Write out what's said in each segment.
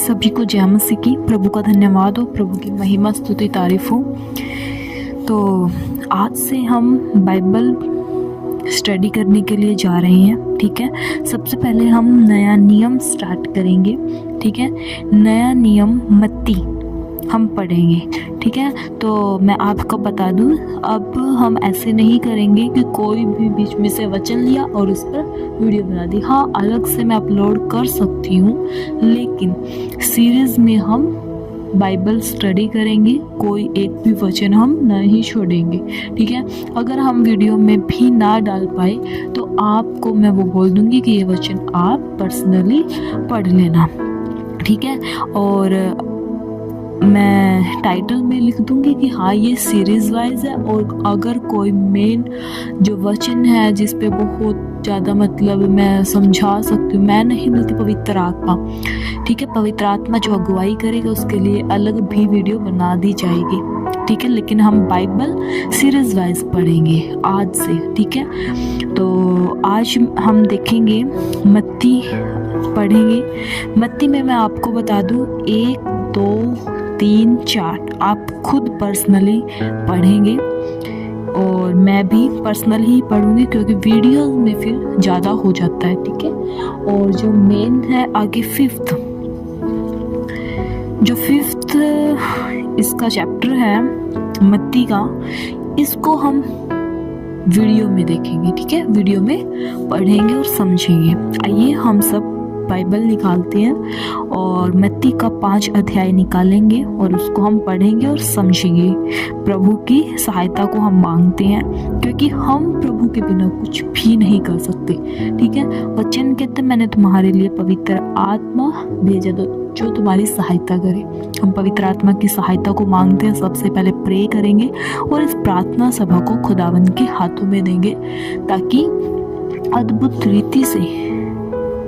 सभी को जय मसीह की। प्रभु का धन्यवाद हो, प्रभु की महिमा स्तुति तारीफ हो। तो आज से हम बाइबल स्टडी करने के लिए जा रहे हैं, ठीक है। सबसे पहले हम नया नियम स्टार्ट करेंगे, ठीक है। नया नियम मत्ती हम पढ़ेंगे, ठीक है। तो मैं आपको बता दूं, अब हम ऐसे नहीं करेंगे कि कोई भी बीच में से वचन लिया और उस पर वीडियो बना दी। हाँ, अलग से मैं अपलोड कर सकती हूँ, लेकिन सीरीज़ में हम बाइबल स्टडी करेंगे, कोई एक भी वचन हम नहीं छोड़ेंगे, ठीक है। अगर हम वीडियो में भी ना डाल पाए तो आपको मैं वो बोल दूँगी कि ये वचन आप पर्सनली पढ़ लेना, ठीक है। और मैं टाइटल में लिख दूंगी कि हाँ ये सीरीज़ वाइज है, और अगर कोई मेन जो वचन है जिस पे बहुत ज़्यादा मतलब मैं समझा सकती हूँ, मैं नहीं बल्कि पवित्र आत्मा, ठीक है, पवित्र आत्मा जो अगुवाई करेगा उसके लिए अलग भी वीडियो बना दी जाएगी, ठीक है। लेकिन हम बाइबल सीरीज़ वाइज पढ़ेंगे आज से, ठीक है। तो आज हम देखेंगे मत्ती पढ़ेंगे। मत्ती में मैं आपको बता दूँ 1, 2, 3, 4 आप खुद पर्सनली पढ़ेंगे, और मैं भी पर्सनल ही पढ़ूंगी क्योंकि वीडियो में फिर ज़्यादा हो जाता है, ठीक है। और जो मेन है आगे फिफ्थ इसका चैप्टर है मत्ती का, इसको हम वीडियो में देखेंगे, ठीक है। वीडियो में पढ़ेंगे और समझेंगे। आइए हम सब बाइबल निकालते हैं और मत्ती का 5 अध्याय निकालेंगे और उसको हम पढ़ेंगे और समझेंगे। प्रभु की सहायता को हम मांगते हैं, क्योंकि हम प्रभु के बिना कुछ भी नहीं कर सकते, ठीक है। वचन कहते मैंने तुम्हारे लिए पवित्र आत्मा भेजा जो तुम्हारी सहायता करे। हम पवित्र आत्मा की सहायता को मांगते हैं। सबसे पहले प्रे करेंगे और इस प्रार्थना सभा को खुदावन के हाथों में देंगे ताकि अद्भुत रीति से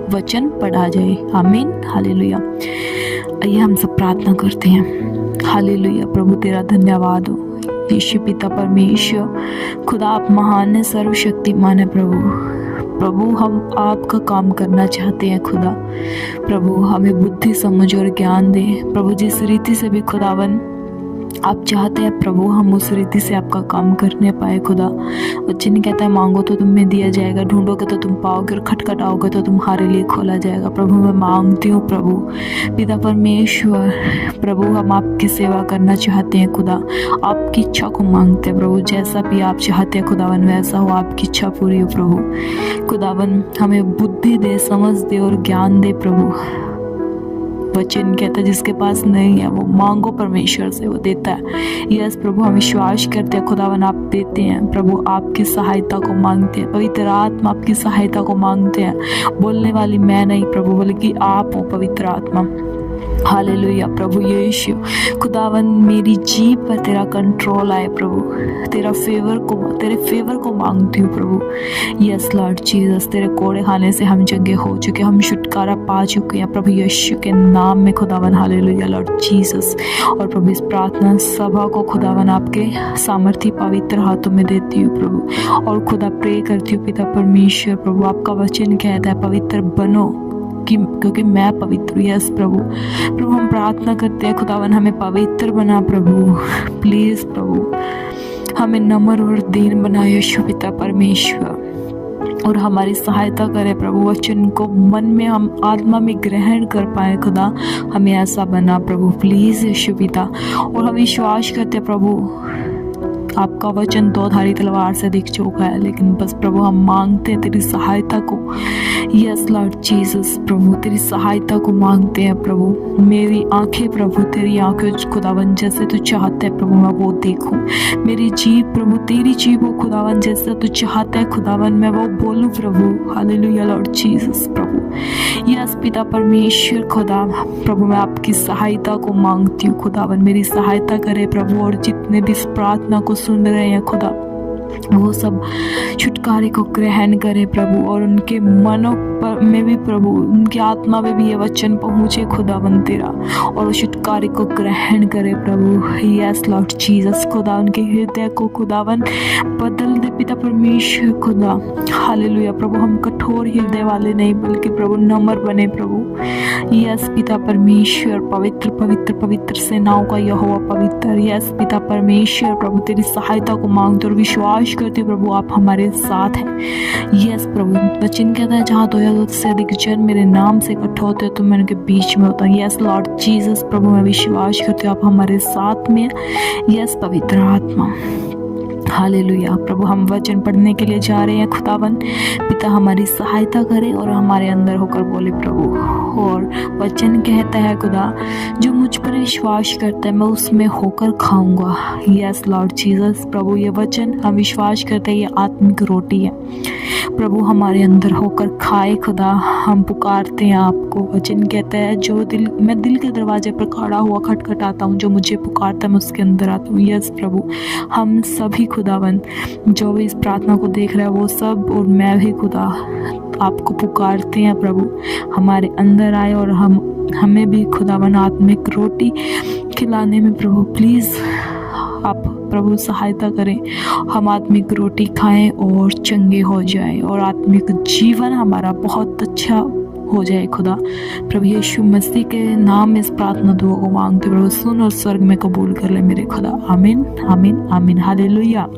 वचन पढ़ा जाए। आमीन, हालेलुया। आइए हम सब प्रार्थना करते हैं। हालेलुया। प्रभु तेरा धन्यवाद हो यीशु पिता परमेश्वर, खुदा आप महान है, सर्वशक्तिमान है। प्रभु हम आपका काम करना चाहते हैं। खुदा प्रभु हमें बुद्धि समझ और ज्ञान दे। प्रभु जिस रीति से भी खुदावन आप चाहते हैं प्रभु, हम उस रीति से आपका काम करने पाए। खुदा वचन कहता है मांगो तो तुम्हें दिया जाएगा, ढूंढोगे तो तुम पाओगे, और खटखटाओगे तो तुम्हारे लिए खोला जाएगा। प्रभु मैं मांगती हूँ प्रभु पिता परमेश्वर, प्रभु हम आपकी सेवा करना चाहते हैं। खुदा आपकी इच्छा को मांगते हैं प्रभु, जैसा भी आप चाहते हैं खुदावन वैसा हो, आपकी इच्छा पूरी हो प्रभु। खुदावन हमें बुद्धि दे, समझ दे और ज्ञान दे प्रभु। वचन कहता है जिसके पास नहीं है वो मांगो, परमेश्वर से वो देता है। यस प्रभु हम विश्वास करते हैं खुदावन आप देते हैं। प्रभु आपकी सहायता को मांगते हैं, पवित्र आत्मा आपकी सहायता को मांगते हैं। बोलने वाली मैं नहीं प्रभु, बल्कि आप हो पवित्र आत्मा। हालेलुया। प्रभु यीशु खुदावन मेरी जीभ पर तेरा कंट्रोल आए प्रभु, तेरे फेवर को मांगती हूँ प्रभु। यस लॉर्ड जीसस, तेरे कोड़े खाने से हम जंगे हो चुके, हम छुटकारा पा चुके हैं प्रभु यीशु के नाम में खुदावन। Hallelujah Lord Jesus. और प्रभु इस प्रार्थना सभा को खुदावन आपके सामर्थी पवित्र हाथों में देती हूँ प्रभु, और खुदा प्रे करती हूँ पिता परमेश्वर। प्रभु आपका वचन कहता है पवित्र बनो क्योंकि मैं पवित्र हूँ। यस प्रभु हम प्रार्थना करते हैं खुदावन हमें पवित्र बना प्रभु, प्लीज प्रभु हमें नम्र और दीन बना यीशु पिता परमेश्वर, और हमारी सहायता करे प्रभु। वचन को मन में हम आत्मा में ग्रहण कर पाए खुदा, हमें ऐसा बना प्रभु प्लीज यीशु पिता। और हम विश्वास करते प्रभु आपका वचन 2 धारी तलवार से दिख चुका है, लेकिन बस प्रभु हम मांगते हैं तेरी सहायता को। यस लॉर्ड जीसस, प्रभु तेरी सहायता को मांगते हैं प्रभु। मेरी आंखें प्रभु, तेरी आंखें खुदावन जैसे तू चाहता है प्रभु मैं वो देखूं। मेरी जीभ प्रभु, तेरी जीभ हो खुदावन जैसे तू चाहता है खुदावन मैं वो बोलूं प्रभु। हालेलुया लॉर्ड जीसस प्रभु। यस पिता परमेश्वर खुदा प्रभु मैं आपकी सहायता को मांगती हूँ खुदावन, मेरी सहायता करे प्रभु। और जितने भी इस प्रार्थना को सुन रहे हैं खुदा, वो सब छुटकारे को ग्रहण करे प्रभु, और उनके मनों में भी प्रभु, उनकी आत्मा में भी ये वचन पहुँचे खुदावन तेरा, और उस कार्य को ग्रहण करे प्रभु। यस लॉर्ड जीसस, खुदा उनके हृदय को खुदावन बदल दे पिता परमेश्वर खुदा। हालेलुया प्रभु, हम कठोर हृदय वाले नहीं बल्कि प्रभु नम्र बने प्रभु। यस पिता परमेश्वर, पवित्र पवित्र पवित्र सेनाओं का यहोवा पवित्र। यस पिता परमेश्वर प्रभु, तेरी सहायता को मांगते और विश्वास करते प्रभु आप हमारे साथ हैं। यस प्रभु, वचन कहता है जहाँ दो या दो से अधिक जन मेरे नाम से इकट्ठा होते हैं तो मैं उनके बीच में होता हूँ। यस लॉर्ड जीसस प्रभु, मैं विश्वास करती हूँ आप हमारे साथ में। यस पवित्र आत्मा, हालेलुया प्रभु, हम वचन पढ़ने के लिए जा रहे हैं खुदावन पिता, हमारी सहायता करे और हमारे अंदर होकर बोले प्रभु। और वचन कहता है खुदा, जो मुझ पर विश्वास करता है मैं उसमें होकर खाऊंगा। यस लॉर्ड जीसस प्रभु, ये वचन हम विश्वास करते हैं ये आत्मिक रोटी है प्रभु, हमारे अंदर होकर खाए खुदा। हम पुकारते हैं आपको। वचन कहता है जो मैं दिल के दरवाजे पर खड़ा हुआ खटखटाता हूँ, जो मुझे पुकारता है मैं उसके अंदर आता हूँ। यस प्रभु, हम सभी खुदावन जो भी इस प्रार्थना को देख रहा है वो सब और मैं भी खुदा आपको पुकारते हैं प्रभु, हमारे अंदर आए और हमें भी खुदावन आत्मिक रोटी खिलाने में प्रभु प्लीज़ आप प्रभु सहायता करें। हम आत्मिक रोटी खाएं और चंगे हो जाएं और आत्मिक जीवन हमारा बहुत अच्छा हो जाए खुदा। प्रभु यीशु मसीह के नाम में इस प्रार्थना दुआ को मांगते प्रभु, सुन और स्वर्ग में कबूल कर ले मेरे खुदा। आमीन आमीन आमीन। हालेलुया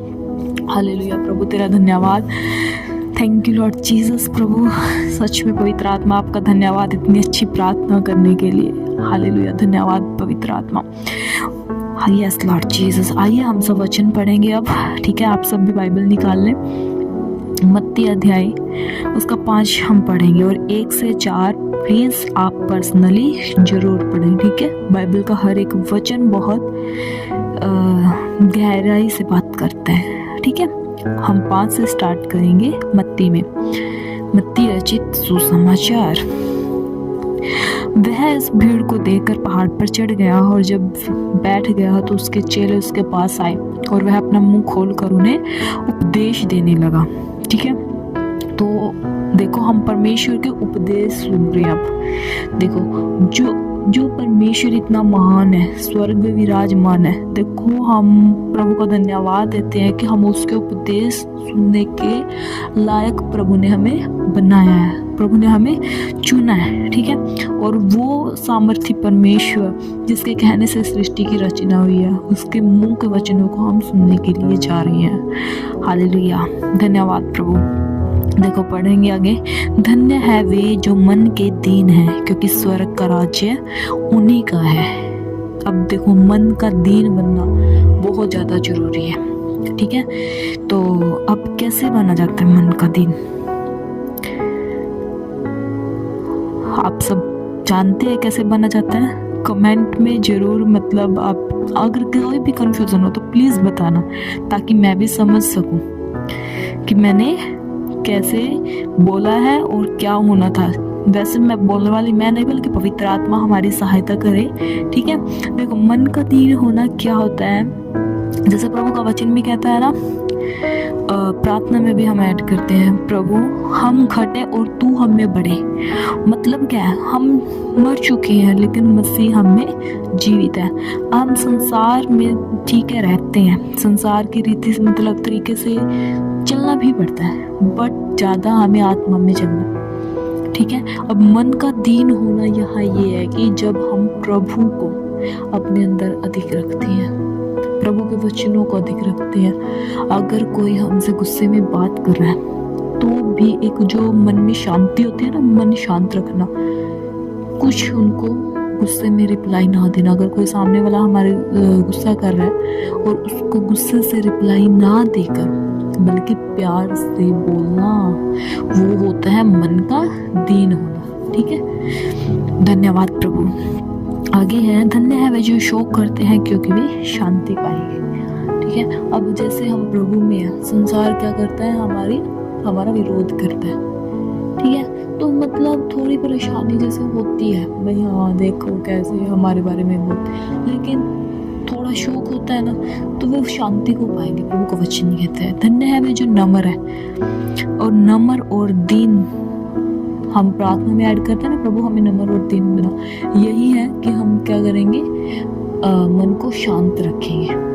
हालेलुया प्रभु, तेरा धन्यवाद। थैंक यू लॉर्ड जीसस प्रभु, सच में पवित्र आत्मा आपका धन्यवाद इतनी अच्छी प्रार्थना करने के लिए। हालेलुया, धन्यवाद पवित्र आत्मा। यस लॉर्ड जीसस, आइए हम सब वचन पढ़ेंगे अब। ठीक है, आप सब भी बाइबल निकाल लें। मत्ती अध्याय उसका 5 हम पढ़ेंगे और 1 से 4 प्लीज़ आप पर्सनली जरूर पढ़ें। ठीक है, बाइबल का हर एक वचन बहुत गहराई से बात करता है। ठीक है, हम 5 से स्टार्ट करेंगे। मत्ती में, मत्ती रचित सुसमाचार। वह इस भीड़ को देखकर पहाड़ पर चढ़ गया और जब बैठ गया तो उसके चेले उसके पास आए और वह अपना मुंह खोलकर उन्हें उपदेश देने लगा। ठीक है, तो देखो हम परमेश्वर के उपदेश सुन रहे हैं। अब देखो जो परमेश्वर इतना महान है, स्वर्ग में विराजमान है, देखो हम प्रभु को धन्यवाद देते हैं कि हम उसके उपदेश सुनने के लायक प्रभु ने हमें बनाया है, प्रभु ने हमें चुना है। ठीक है, और वो सामर्थी परमेश्वर जिसके कहने से सृष्टि की रचना हुई है, उसके मुंह के वचनों को हम सुनने के लिए जा रहे हैं। हालेलुया, धन्यवाद प्रभु। देखो पढ़ेंगे आगे। धन्य है वे जो मन के दीन हैं, क्योंकि स्वर्ग का राज्य उन्हीं का है। अब देखो मन का दीन बनना बहुत ज़्यादा जरूरी है। ठीक है, तो अब कैसे बना जाता है मन का दीन? आप सब जानते हैं कैसे बना जाता है? कमेंट में ज़रूर, मतलब आप अगर कोई भी कंफ्यूजन हो तो प्लीज़ बताना, ताकि मैं भी समझ सकूं कि मैंने कैसे बोला है और क्या होना था। वैसे मैं बोलने वाली मैं नहीं, बल्कि पवित्र आत्मा हमारी सहायता करे। ठीक है, देखो मन का दीन होना क्या होता है, जैसे प्रभु का वचन भी कहता है ना, प्रार्थना में भी हम ऐड करते हैं, प्रभु हम घटे और तू हम में बढ़े। मतलब क्या है, हम मर चुके हैं लेकिन मसीह हम में जीवित है। हम संसार में ठीक है रहते हैं, संसार की रीति से मतलब तरीके से चलना भी पड़ता है, बट ज़्यादा हमें आत्मा में चलना। ठीक है, अब मन का दीन होना यहाँ ये है कि जब हम प्रभु को अपने अंदर अधिक रखते हैं, प्रभु के वचनों को अधिक रखते हैं। अगर कोई हमसे गुस्से में बात कर रहा है तो भी एक जो मन में शांति होती है ना, मन शांत रखना, कुछ उनको गुस्से में रिप्लाई ना देना। अगर कोई सामने वाला हमारे गुस्सा कर रहा है और उसको गुस्से से रिप्लाई ना देकर बल्कि प्यार से बोलना, वो होता है मन का दीन होना। ठीक है, धन्यवाद प्रभु। आगे है, धन्य है वे जो शोक करते हैं, क्योंकि वे शांति पाएंगे। ठीक है, अब जैसे हम प्रभु में हैं, संसार क्या करता है, हमारा विरोध करता है। ठीक है, तो मतलब थोड़ी परेशानी जैसे होती है, भाई हाँ देखो कैसे हमारे बारे में बोल, लेकिन थोड़ा शोक होता है ना, तो वो शांति को पाएंगे। प्रभु का वचन कहता है, धन्य है वे जो नम्र है, और नम्र और दीन हम प्रार्थना में ऐड करते हैं ना, प्रभु हमें नम्र और दीन बना, यही है कि हम क्या करेंगे, मन को शांत रखेंगे।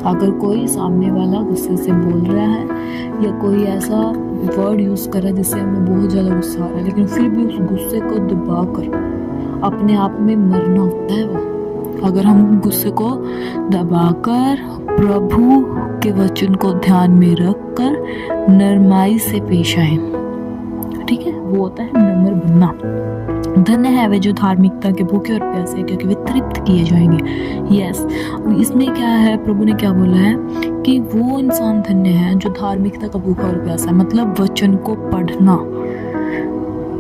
अगर कोई सामने वाला गुस्से से बोल रहा है या कोई ऐसा वर्ड यूज़ कर रहा है जिससे हमें बहुत ज़्यादा गुस्सा आ रहा है, लेकिन फिर भी उस गुस्से को दबाकर अपने आप में मरना होता है वो। अगर हम गुस्से को दबाकर प्रभु के वचन को ध्यान में रखकर नरमाई से पेश आए, ठीक है, वो होता है नम्र बनना। धन्य है वे जो धार्मिकता के भूखे और प्यासे, क्योंकि वे तृप्त किए जाएंगे। यस, इसमें क्या है, प्रभु ने क्या बोला है कि वो इंसान धन्य है जो धार्मिकता का भूखा और प्यासा है, मतलब वचन को पढ़ना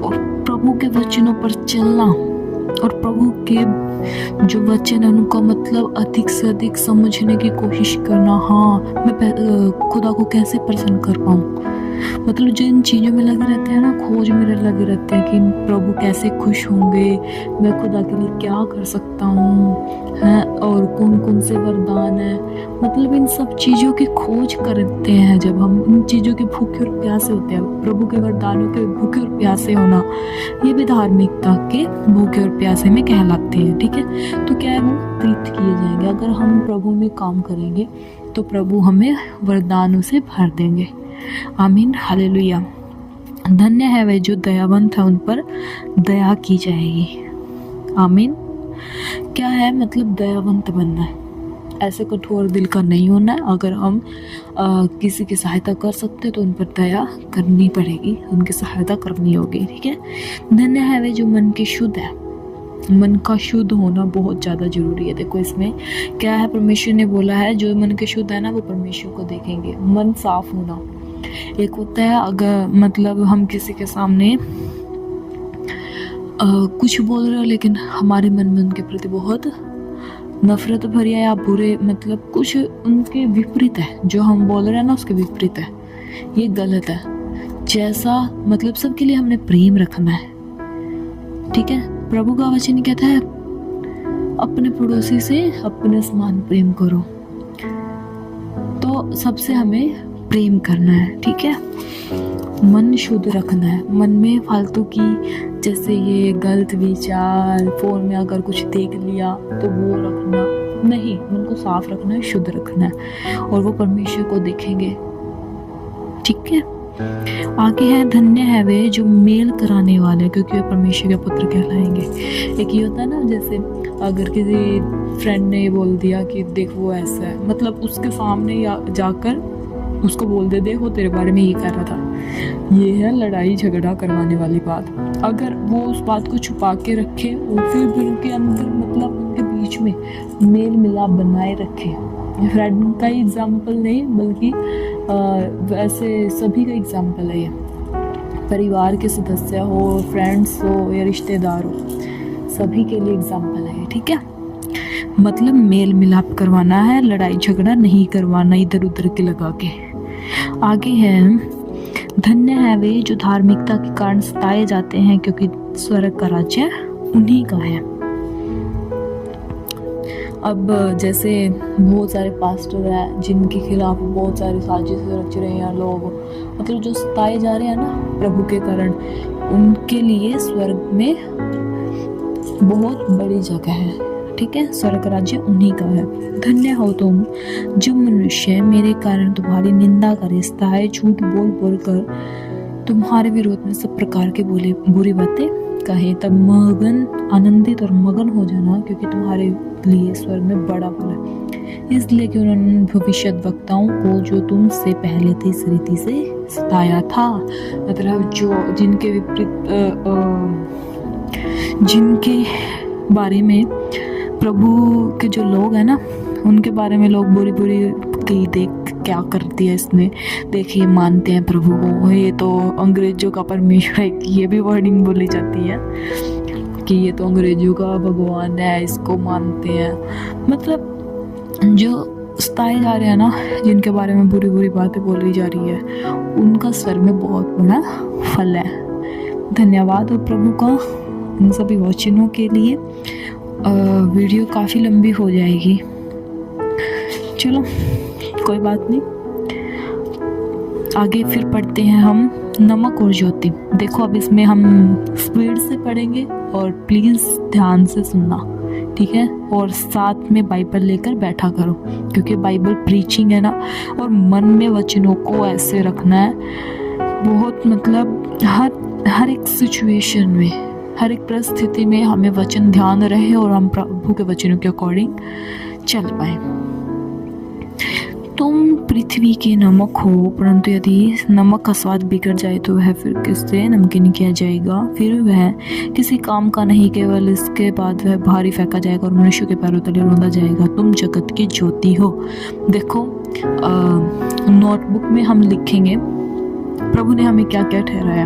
और प्रभु के वचनों पर चलना और प्रभु के जो वचन है उनको मतलब अधिक से अधिक समझने की कोशिश करना। हाँ, मैं खुदा को कैसे प्रसन्न कर पाऊँ, मतलब जो इन चीज़ों में लगे रहते हैं ना, खोज में लगे रहते हैं कि प्रभु कैसे खुश होंगे, मैं खुदा के लिए क्या कर सकता हूँ, हैं, और कौन कौन से वरदान है, मतलब इन सब चीज़ों की खोज करते हैं। जब हम इन चीज़ों के भूखे और प्यासे होते हैं, प्रभु के वरदानों के भूखे और प्यासे होना, ये भी धार्मिकता के भूखे और प्यासे में कहलाते हैं, ठीक है। तो क्या है, वो तृप्त किए जाएंगे। अगर हम प्रभु में काम करेंगे तो प्रभु हमें वरदानों से भर देंगे। आमीन, हालेलुया। धन्य है वे जो दयावंत है, उन पर दया की जाएगी। आमीन। क्या है मतलब दयावंत बनना है, ऐसे कठोर दिल का नहीं होना है। अगर हम किसी की सहायता कर सकते तो उन पर दया करनी पड़ेगी, उनकी सहायता करनी होगी, ठीक है। धन्य है वे जो मन के शुद्ध है, मन का शुद्ध होना बहुत ज़्यादा ज़रूरी है। देखो इसमें क्या है, परमेश्वर ने बोला है जो मन के शुद्ध है ना वो परमेश्वर को देखेंगे। मन साफ होना एक होता है, अगर मतलब हम किसी के सामने कुछ बोल रहे हो लेकिन हमारे मन के प्रति बहुत नफरत भरी है या बुरे, मतलब कुछ उनके विपरीत है, जो हम बोल रहे हैं ना उसके विपरीत है, ये गलत है। जैसा मतलब सबके लिए हमने प्रेम रखना है, ठीक है। प्रभु का वचन कहता है अपने पड़ोसी से अपने समान प्रेम करो, तो सबसे हमें प्रेम करना है, ठीक है। मन शुद्ध रखना है, मन में फालतू की जैसे ये गलत विचार, फोन में अगर कुछ देख लिया तो वो रखना नहीं, मन को साफ रखना है, शुद्ध रखना है, और वो परमेश्वर को देखेंगे, ठीक है। आगे है, धन्य है वे जो मेल कराने वाले, क्योंकि वे परमेश्वर के पुत्र कहलाएंगे। एक ये होता है ना, जैसे अगर किसी फ्रेंड ने बोल दिया कि देख वो ऐसा है, मतलब उसके सामने या जाकर उसको बोल दे देखो तेरे बारे में ये कह रहा था, ये है लड़ाई झगड़ा करवाने वाली बात। अगर वो उस बात को छुपा के रखे और फिर उनके अंदर मतलब उनके बीच में मेल मिलाप बनाए रखे, फ्रेंड का ही एग्जाम्पल नहीं बल्कि वैसे सभी का एग्जाम्पल है ये, परिवार के सदस्य हो, फ्रेंड्स हो या रिश्तेदार हो, सभी के लिए एग्जाम्पल है, ठीक है। मतलब मेल मिलाप करवाना है, लड़ाई झगड़ा नहीं करवाना इधर उधर के लगा के। आगे है, धन्य है वे जो धार्मिकता के कारण सताए जाते हैं, क्योंकि स्वर्ग का राज्य उन्हीं का है। अब जैसे बहुत सारे पास्टर हैं जिनके खिलाफ बहुत सारी साजिशें रच रहे हैं लोग, मतलब जो सताए जा रहे हैं ना प्रभु के कारण, उनके लिए स्वर्ग में बहुत बड़ी जगह है, ठीक है। स्वर्ग राज्य उन्हीं का है। धन्य हो तुम जो मनुष्य मेरे कारण तुम्हारी निंदा करे, सताए, झूठ बोल बोल कर तुम्हारे विरोध में सब प्रकार के बुरी बातें कहे, तब मगन आनंदित और मगन हो जाना, क्योंकि तुम्हारे लिए स्वर्ग में बड़ा फल है। इसलिए कि उन्होंने भविष्यद्वक्ताओं को जो तुमसे पहले थे इस रीति से सताया था, मतलब जो जिनके विपरीत जिनके बारे में प्रभु के जो लोग हैं ना उनके बारे में लोग बुरी की देख क्या कर दिया इसने, देखिए मानते हैं प्रभु को, ये तो अंग्रेजों का परमेश्वर है, ये भी वर्डिंग बोली जाती है कि ये तो अंग्रेजों का भगवान है, इसको मानते हैं। मतलब जो सताए जा रहे हैं ना, जिनके बारे में बुरी बातें बोली जा रही है, उनका स्वर्ग में बहुत बड़ा फल है। धन्यवाद हो प्रभु का इन सभी वचनों के लिए। वीडियो काफ़ी लंबी हो जाएगी, चलो कोई बात नहीं, आगे फिर पढ़ते हैं हम नमक और ज्योति। देखो अब इसमें हम स्पीड से पढ़ेंगे और प्लीज़ ध्यान से सुनना, ठीक है। और साथ में बाइबल लेकर बैठा करो, क्योंकि बाइबल प्रीचिंग है ना, और मन में वचनों को ऐसे रखना है बहुत, मतलब हर एक सिचुएशन में, हर एक परिस्थिति में हमें वचन ध्यान रहे और हम प्रभु के वचनों के अकॉर्डिंग चल पाए। तुम पृथ्वी के नमक हो, परंतु यदि नमक का स्वाद बिगड़ जाए तो वह फिर किससे नमकीन किया जाएगा? फिर वह किसी काम का नहीं, केवल इसके बाद वह भारी फेंका जाएगा और मनुष्य के पैरों तले रौंदा जाएगा। तुम जगत की ज्योति हो। देखो नोटबुक में हम लिखेंगे प्रभु ने हमें क्या क्या ठहराया।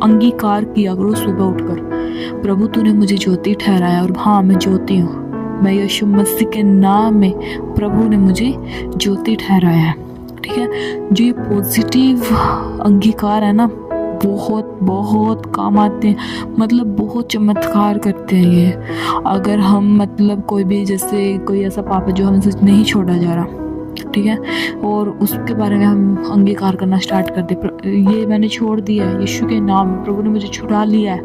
अंगीकार किया करो सुबह उठकर, प्रभु तूने मुझे ज्योति ठहराया, और हाँ मैं ज्योति हूँ। मैं यीशु मसीह के नाम में प्रभु ने मुझे ज्योति ठहराया है, ठीक है। जो ये पॉजिटिव अंगीकार है ना, बहुत बहुत काम आते हैं, मतलब बहुत चमत्कार करते हैं ये। अगर हम मतलब कोई भी, जैसे कोई ऐसा पाप है जो हमसे नहीं छोड़ा जा रहा, ठीक है, और उसके बारे में हम अंगीकार करना स्टार्ट कर दे, ये मैंने छोड़ दिया है यीशु के नाम में, प्रभु ने मुझे छुड़ा लिया है,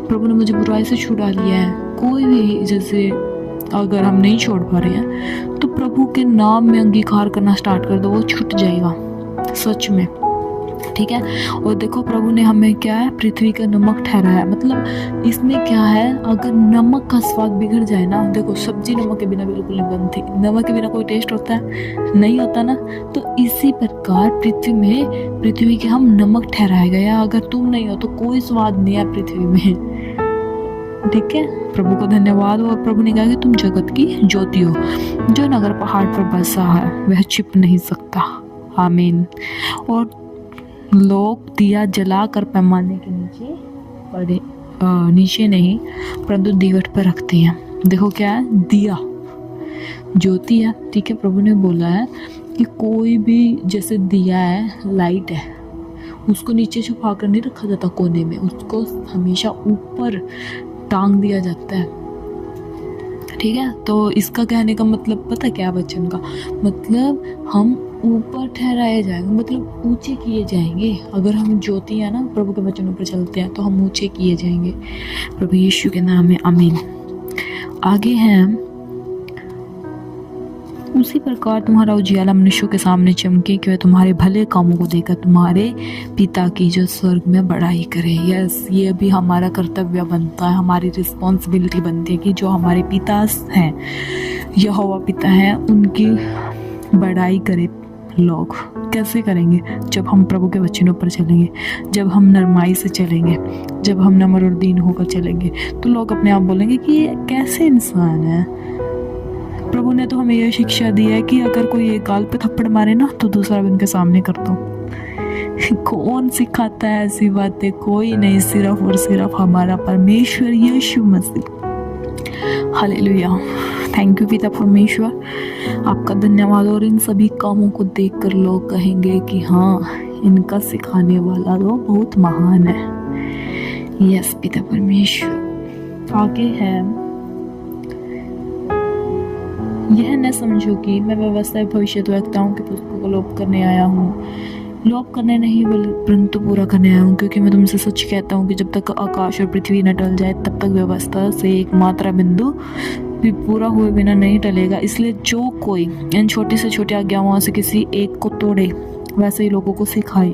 प्रभु ने मुझे बुराई से छुड़ा लिया है। कोई भी, जैसे अगर हम नहीं छोड़ पा रहे हैं तो प्रभु के नाम में अंगीकार करना स्टार्ट कर दो, वो छूट जाएगा सच में, ठीक है। और देखो प्रभु ने हमें क्या है, पृथ्वी का नमक ठहराया। मतलब इसमें क्या है, अगर नमक का स्वाद बिगड़ जाए ना, देखो सब्जी नमक के बिना बिल्कुल नहीं बनती, नमक के बिना कोई टेस्ट होता है? नहीं होता ना। तो इसी प्रकार पृथ्वी के हम नमक ठहराए गए। अगर तुम नहीं हो तो कोई स्वाद नहीं है पृथ्वी में, ठीक है। प्रभु को धन्यवाद। और प्रभु ने कहा कि तुम जगत की ज्योति हो। जो नगर पहाड़ पर बसा है वह छिप नहीं सकता। आमीन। और लोग दिया जलाकर पैमाने के नीचे नीचे नहीं परंतु दीवट पर रखते हैं। देखो क्या है, दिया ज्योति है, ठीक है। प्रभु ने बोला है कि कोई भी, जैसे दिया है, लाइट है, उसको नीचे छुपा कर नहीं रखा जाता कोने में, उसको हमेशा ऊपर टांग दिया जाता है, ठीक है। तो इसका कहने का मतलब पता क्या वचन का मतलब, हम ऊपर ठहराए जाएंगे, मतलब ऊंचे किए जाएंगे। अगर हम ज्योति है ना, प्रभु के वचनों पर चलते हैं तो हम ऊंचे किए जाएंगे प्रभु यीशु के नाम में। आमीन। आगे हैं, उसी प्रकार तुम्हारा उजियाला मनुष्यों के सामने चमके कि वह तुम्हारे भले कामों को देखकर तुम्हारे पिता की जो स्वर्ग में बड़ाई करे। यस, ये भी हमारा कर्तव्य बनता है, हमारी रिस्पॉन्सिबिलिटी बनती है कि जो हमारे पिता हैं, यहोवा पिता हैं, उनकी बड़ाई करे लोग। कैसे करेंगे? जब हम प्रभु के वचनों पर चलेंगे, जब हम नरमाई से चलेंगे, जब हम नम्र और दीन होकर चलेंगे, तो लोग अपने आप बोलेंगे कि ये कैसे इंसान है। प्रभु ने तो हमें यह शिक्षा दी है कि अगर कोई एक गाल पे थप्पड़ मारे ना तो दूसरा भी उनके सामने कर दो। कौन सिखाता है ऐसी बातें? कोई नहीं, सिर्फ और सिर्फ हमारा परमेश्वर यीशु मसीह। हालेलुया। थैंक यू पिता परमेश्वर, आपका धन्यवाद। और इन सभी कामों को देखकर लोग कहेंगे कि हाँ, इनका सिखाने वाला तो बहुत महान है। यस पिता परमेश्वर। आगे है, यह न समझो कि मैं व्यवस्था भविष्यद्वक्ताओं की पुस्तकों को लोप करने आया हूँ। लोप करने नहीं परंतु पूरा करने आया हूँ, क्योंकि मैं तुमसे सच कहता हूँ कि जब तक आकाश और पृथ्वी न टल जाए तब तक व्यवस्था से एक मात्रा बिंदु भी पूरा हुए बिना नहीं टलेगा। इसलिए जो कोई इन छोटी से छोटी आज्ञाओं से किसी एक को तोड़े वैसे ही लोगों को सिखाए,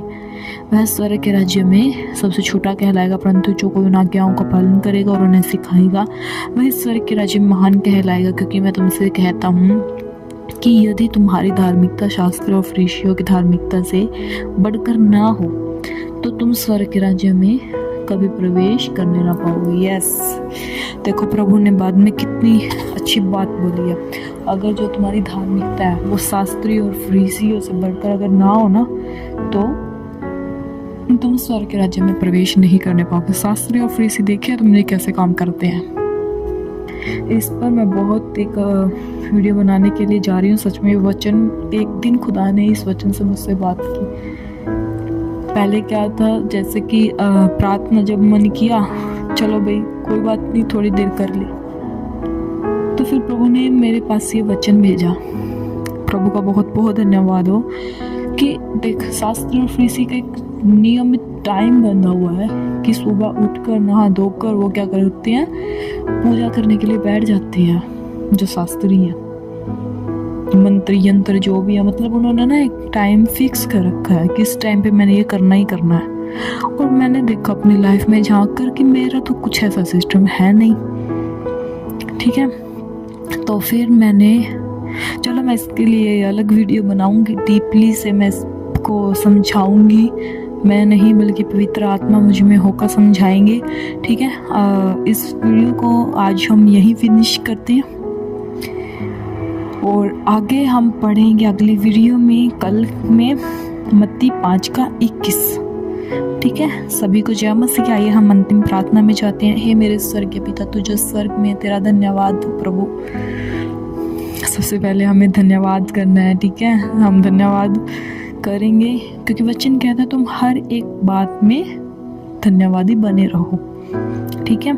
वह स्वर्ग के राज्य में सबसे छोटा कहलाएगा, परंतु जो कोई उन आज्ञाओं का पालन करेगा और उन्हें सिखाएगा वह स्वर्ग के राज्य में महान कहलाएगा। क्योंकि मैं तुमसे कहता हूँ कि यदि तुम्हारी धार्मिकता शास्त्र और फरीसियों की धार्मिकता से बढ़कर ना हो तो तुम स्वर्ग के राज्य में कभी प्रवेश करने ना पाओगे। यस, देखो प्रभु ने बाद में कितनी अच्छी बात बोली है। अगर जो तुम्हारी धार्मिकता है वो शास्त्री और फरीसियों से बढ़कर अगर ना हो ना, तो तुम स्वर्ग के राज्य में प्रवेश नहीं करने पाओगे। शास्त्री और फरीसी देखिए तुमने कैसे काम करते हैं। इस पर मैं बहुत एक वीडियो बनाने के लिए जा रही हूँ। सच में वचन, एक दिन खुदा ने इस वचन से मुझसे बात की। पहले क्या था, जैसे कि प्रार्थना जब मन किया, चलो भाई कोई बात नहीं, थोड़ी देर कर ली, तो फिर प्रभु ने मेरे पास ये वचन भेजा। प्रभु का बहुत बहुत धन्यवाद हो कि देख, शास्त्र और फरीसी का एक नियमित टाइम बंधा हुआ है कि सुबह उठकर नहा धोकर वो क्या करते हैं, पूजा करने के लिए बैठ जाते हैं। जो शास्त्री हैं, मंत्र यंत्र जो भी है, मतलब उन्होंने ना एक टाइम फिक्स कर रखा है कि इस टाइम पे मैंने ये करना ही करना है। और मैंने देखा अपनी लाइफ में झांक कर कि मेरा तो कुछ ऐसा सिस्टम है नहीं, ठीक है। तो फिर मैंने, चलो मैं इसके लिए अलग वीडियो बनाऊंगी, डीपली से मैं इसको समझाऊंगी। मैं नहीं बल्कि पवित्र आत्मा मुझ में होकर समझाएंगे, ठीक है। इस वीडियो को आज हम यहीं फिनिश करते हैं और आगे हम पढ़ेंगे अगली वीडियो में, कल में मत्ती 5:21, ठीक है। सभी को जय मसीह। आइए हम अंतिम प्रार्थना में जाते हैं। हे मेरे स्वर्गीय पिता, तू जो स्वर्ग में, तेरा धन्यवाद हो प्रभु। सबसे पहले हमें धन्यवाद करना है, ठीक है। हम धन्यवाद करेंगे क्योंकि वचन कहता है तुम हर एक बात में धन्यवादी बने रहो, ठीक है।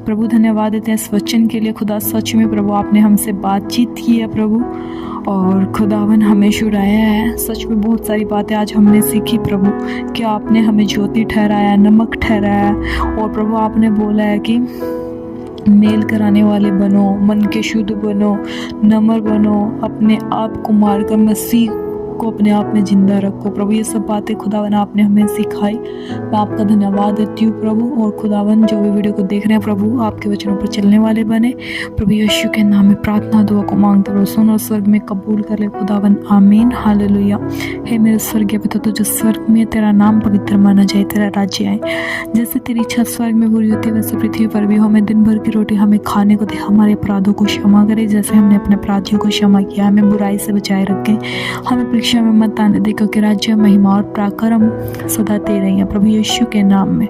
प्रभु धन्यवाद देते हैं इस वचन के लिए। खुदा सच में प्रभु आपने हमसे बातचीत की है प्रभु, और खुदावन हमें छुड़ाया है। सच में बहुत सारी बातें आज हमने सीखी प्रभु, कि आपने हमें ज्योति ठहराया, नमक ठहराया, और प्रभु आपने बोला है कि मेल कराने वाले बनो, मन के शुद्ध बनो, नम्र बनो, अपने आप को मारकर मसीह को अपने आप में जिंदा रखो प्रभु। ये सब बातें खुदावन आपने हमें सिखाई। मैं आपका धन्यवाद देती हूँ प्रभु। और खुदावन जो भी वीडियो को देख रहे हैं प्रभु, आपके वचनों पर चलने वाले बने प्रभु। यीशु के नाम में प्रार्थना दुआ को मांगते रहो, सुनो स्वर्ग में कबूल कर ले खुदावन। आमीन, हालेलुया। हे मेरे स्वर्गीय पिता, तू जो स्वर्ग में, तेरा नाम पवित्र माना जाए, तेरा राज्य आए, जैसे तेरी इच्छा स्वर्ग में पूरी होती है वैसे पृथ्वी पर भी। हमें दिन भर की रोटी हमें खाने को दे, हमारे अपराधों को क्षमा करे जैसे हमने अपने अपराधियों को क्षमा किया। हमें बुराई से बचाए रखें, हमें परीक्षा में मत आने दे, क्योंकि राज्य, महिमा और पराक्रम सदा तेरे हैं प्रभु यीशु के नाम में।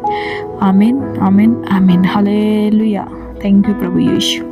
आमीन, आमीन, आमीन, हालेलुया। थैंक यू प्रभु यीशु।